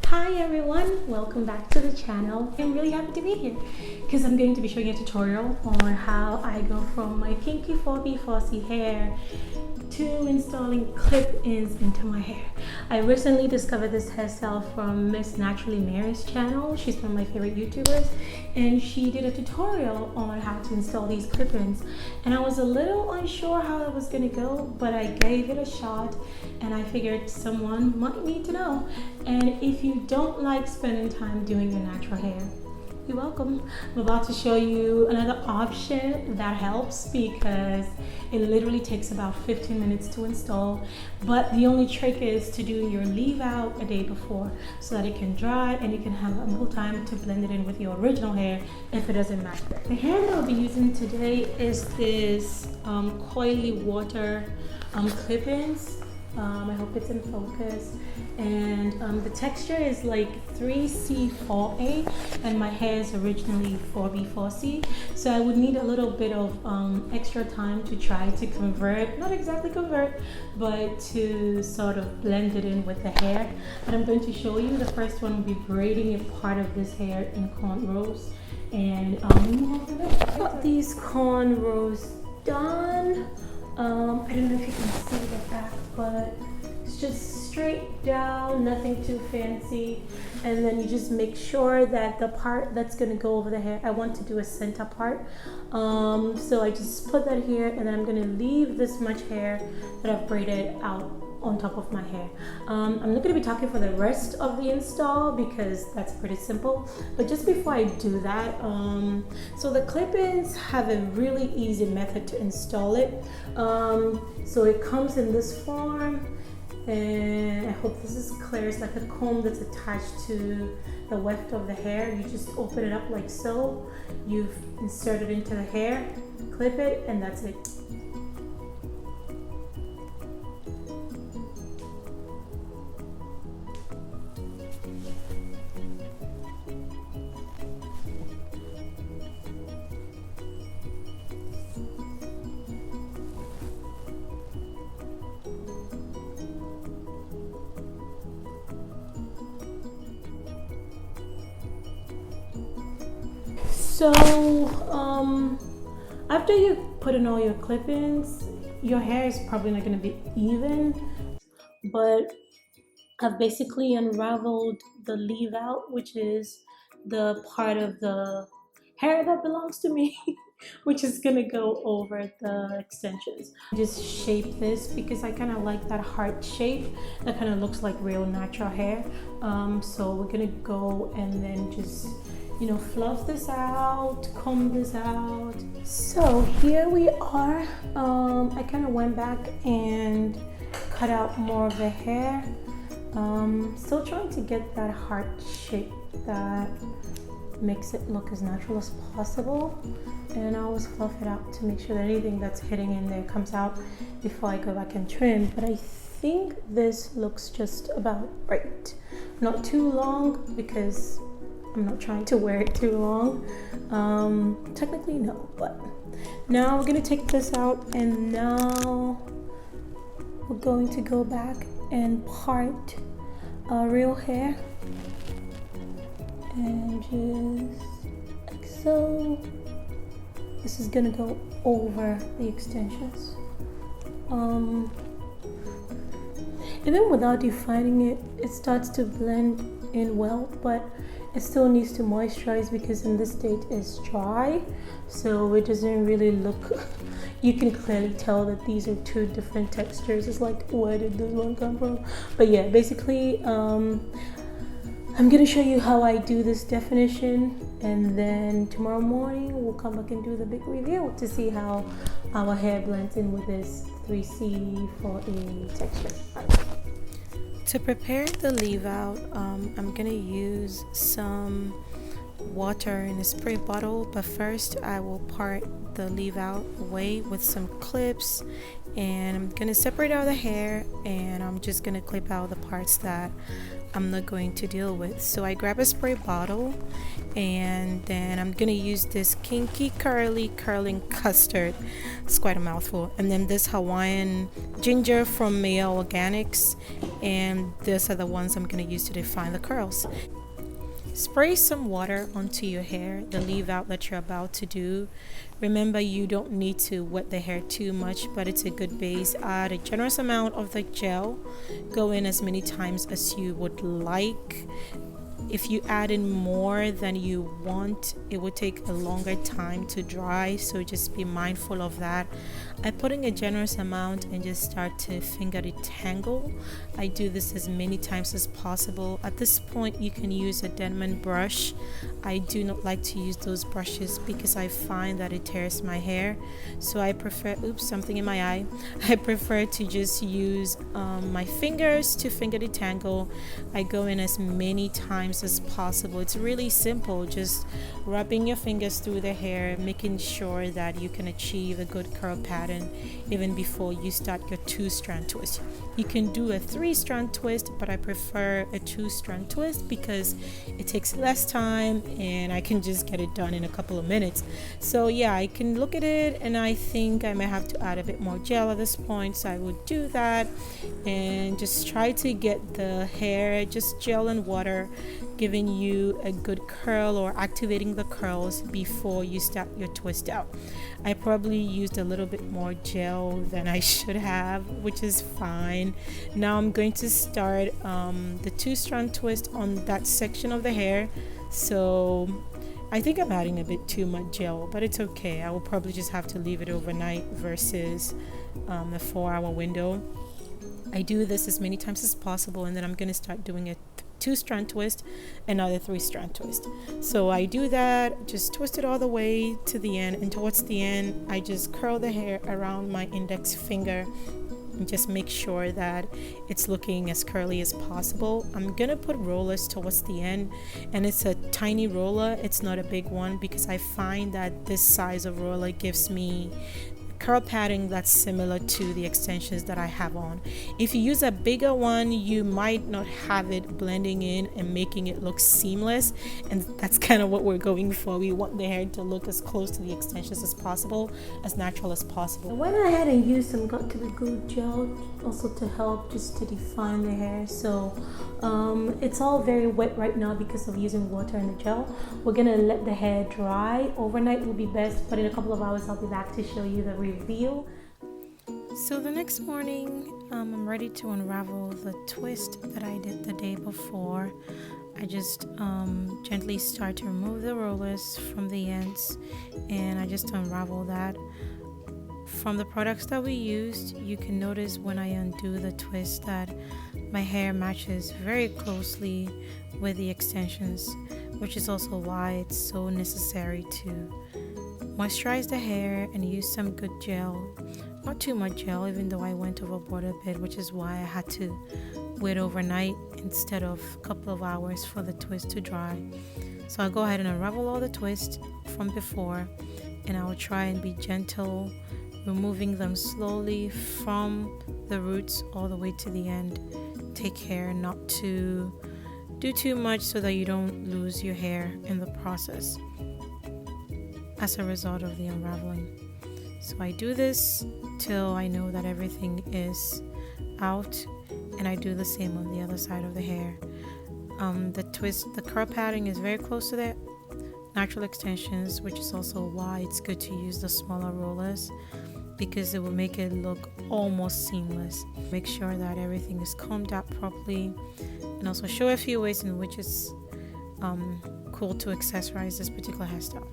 Hi everyone, welcome back to the channel. I'm really happy to be here because I'm going to be showing a tutorial on how I go from my kinky 4B Fossy hair to installing clip-ins into my hair. I recently discovered this hairstyle from Miss Naturally Mary's channel. She's one of my favorite YouTubers, and she did a tutorial on how to install these clip-ins, and I was a little unsure how it was going to go, but I gave it a shot and I figured someone might need to know. And if you don't like spending time doing your natural hair, you're welcome. I'm about to show you another option that helps because it literally takes about 15 minutes to install, but the only trick is to do your leave out a day before so that it can dry and you can have ample time to blend it in with your original hair if it doesn't match that. The hair that I'll be using today is this coily water clip-ins. I hope it's in focus, and the texture is like 3C 4A, and my hair is originally 4B 4C, so I would need a little bit of extra time to try to convert, not exactly convert, but to sort of blend it in with the hair. But I'm going to show you. The first one will be braiding a part of this hair in cornrows, and got these cornrows done. I don't know if you can see the back, but it's just straight down, nothing too fancy. And then you just make sure that the part that's going to go over the hair, I want to do a center part. So I just put that here, and then I'm going to leave this much hair that I've braided out on top of my hair. I'm not going to be talking for the rest of the install because that's pretty simple, but just before I do that, so the clip-ins have a really easy method to install it. So it comes in this form, and I hope this is clear. It's like a comb that's attached to the weft of the hair. You just open it up like so, you've inserted into the hair, clip it, and that's it. So after you put in all your clip-ins, your hair is probably not going to be even, but I've basically unraveled the leave out, which is the part of the hair that belongs to me, which is going to go over the extensions. Just shape this because I kind of like that heart shape that kind of looks like real natural hair. So we're going to go and then just, you know, fluff this out, comb this out. So here we are. I kind of went back and cut out more of the hair. Still trying to get that heart shape that makes it look as natural as possible, and I always fluff it out to make sure that anything that's hitting in there comes out before I go back and trim. But I think this looks just about right. Not too long because I'm not trying to wear it too long. Technically no, but now we're gonna take this out, and now we're going to go back and part real hair, and just like so. This is gonna go over the extensions. Even without defining it, it starts to blend in well, but it still needs to moisturize because in this state it's dry, so it doesn't really look you can clearly tell that these are two different textures. It's like, where did this one come from? But yeah, basically I'm gonna show you how I do this definition, and then tomorrow morning we'll come back and do the big review to see how our hair blends in with this 3C 4A texture. To prepare the leave out, I'm gonna use some water in a spray bottle, but first I will part the leave out away with some clips, and I'm gonna separate out the hair, and I'm just gonna clip out the parts that I'm not going to deal with. So I grab a spray bottle, and then I'm gonna use this Kinky Curly Curling Custard. It's quite a mouthful. And then this Hawaiian Ginger from Mayo Organics, and these are the ones I'm gonna use to define the curls. Spray some water onto your hair, the leave out that you're about to do. Remember, you don't need to wet the hair too much, but it's a good base. Add a generous amount of the gel. Go in as many times as you would like. If you add in more than you want, it would take a longer time to dry, so just be mindful of that. I put in a generous amount and just start to finger detangle. I do this as many times as possible. At this point, you can use a Denman brush. I do not like to use those brushes because I find that it tears my hair, so I prefer, something in my eye. I prefer to just use my fingers to finger detangle. I go in as many times as possible. It's really simple, just rubbing your fingers through the hair, making sure that you can achieve a good curl pattern even before you start your 2-strand twist. You can do a 3-strand twist, but I prefer a 2-strand twist because it takes less time and I can just get it done in a couple of minutes. So yeah, I can look at it and I think I may have to add a bit more gel at this point, so I would do that and just try to get the hair, just gel and water, giving you a good curl or activating the curls before you start your twist out. I probably used a little bit more gel than I should have, which is fine. Now I'm going to start the 2-strand twist on that section of the hair. So I think I'm adding a bit too much gel, but it's okay. I will probably just have to leave it overnight versus a 4-hour window. I do this as many times as possible, and then I'm going to start doing a 2-strand twist, another 3-strand twist. So I do that, just twist it all the way to the end, and towards the end I just curl the hair around my index finger and just make sure that it's looking as curly as possible. I'm gonna put rollers towards the end, and it's a tiny roller, it's not a big one, because I find that this size of roller gives me curl pattern that's similar to the extensions that I have on. If you use a bigger one, you might not have it blending in and making it look seamless, and that's kind of what we're going for. We want the hair to look as close to the extensions as possible, as natural as possible. I went ahead and used some Got to Be Good gel also to help just to define the hair. So it's all very wet right now because of using water and the gel. We're gonna let the hair dry. Overnight will be best, but in a couple of hours I'll be back to show you the reveal. So the next morning, I'm ready to unravel the twist that I did the day before. I just gently start to remove the rollers from the ends, and I just unravel that. From the products that we used, you can notice when I undo the twist that my hair matches very closely with the extensions, which is also why it's so necessary to moisturize the hair and use some good gel. Not too much gel, even though I went overboard a bit, which is why I had to wait overnight instead of a couple of hours for the twist to dry. So I'll go ahead and unravel all the twist from before, and I will try and be gentle, removing them slowly from the roots all the way to the end. Take care not to do too much so that you don't lose your hair in the process as a result of the unraveling. So I do this till I know that everything is out, and I do the same on the other side of the hair. The curl pattern is very close to the natural extensions, which is also why it's good to use the smaller rollers, because it will make it look almost seamless. Make sure that everything is combed out properly, and also show a few ways in which it's cool to accessorize this particular hairstyle.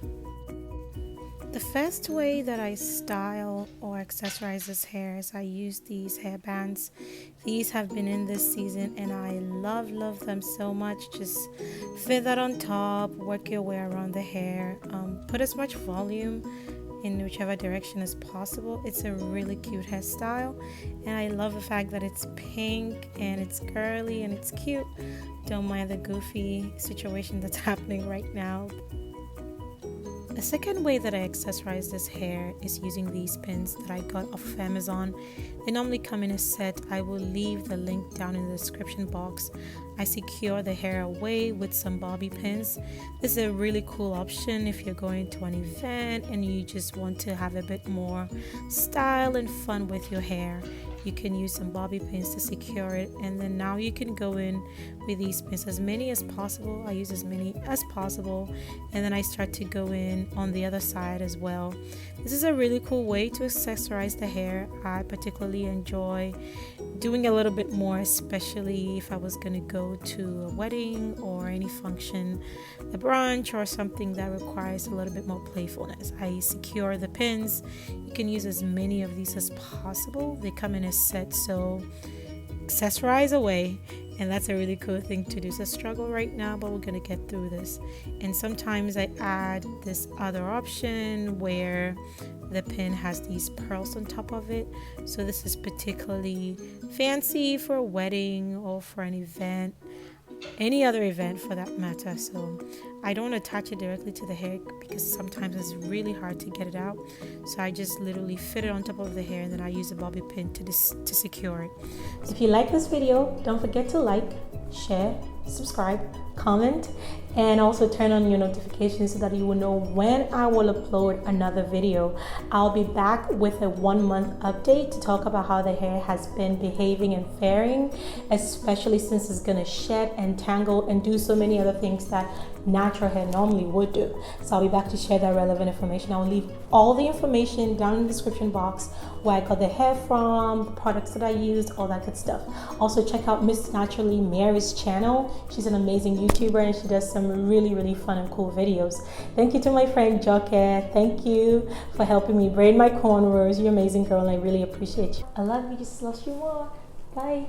The first way that I style or accessorize this hair is I use these hairbands. These have been in this season and I love them so much. Just fit that on top, work your way around the hair, put as much volume in whichever direction as possible. It's a really cute hairstyle, and I love the fact that it's pink and it's curly and it's cute. Don't mind the goofy situation that's happening right now. The second way that I accessorize this hair is using these pins that I got off of Amazon. They normally come in a set. I will leave the link down in the description box. I secure the hair away with some bobby pins. This is a really cool option if you're going to an event and you just want to have a bit more style and fun with your hair. You can use some bobby pins to secure it, and then now you can go in with these pins, as many as possible. I use as many as possible, and then I start to go in on the other side as well. This is a really cool way to accessorize the hair. I particularly enjoy doing a little bit more, especially if I was going to go to a wedding or any function, a brunch or something that requires a little bit more playfulness. I secure the pins. You can use as many of these as possible. They come in a set, so accessorize away, and that's a really cool thing to do. It's a struggle right now, but we're gonna get through this. And sometimes I add this other option where the pin has these pearls on top of it, so this is particularly fancy for a wedding or for an event, any other event for that matter. So I don't attach it directly to the hair because sometimes it's really hard to get it out, so I just literally fit it on top of the hair, and then I use a bobby pin to secure it. If you like this video, don't forget to like, share, subscribe, comment, and also turn on your notifications so that you will know when I will upload another video. I'll be back with a 1 month update to talk about how the hair has been behaving and faring, especially since it's going to shed and tangle and do so many other things that natural hair normally would do. So I'll be back to share that relevant information. I'll leave all the information down in the description box, where I got the hair from, the products that I used, all that good stuff. Also check out Miss Naturally Mary's channel. She's an amazing YouTuber and she does some really fun and cool videos. Thank you to my friend Joke. Thank you for helping me braid my cornrows. You're an amazing girl and I really appreciate you. I love you, just love you more. Bye.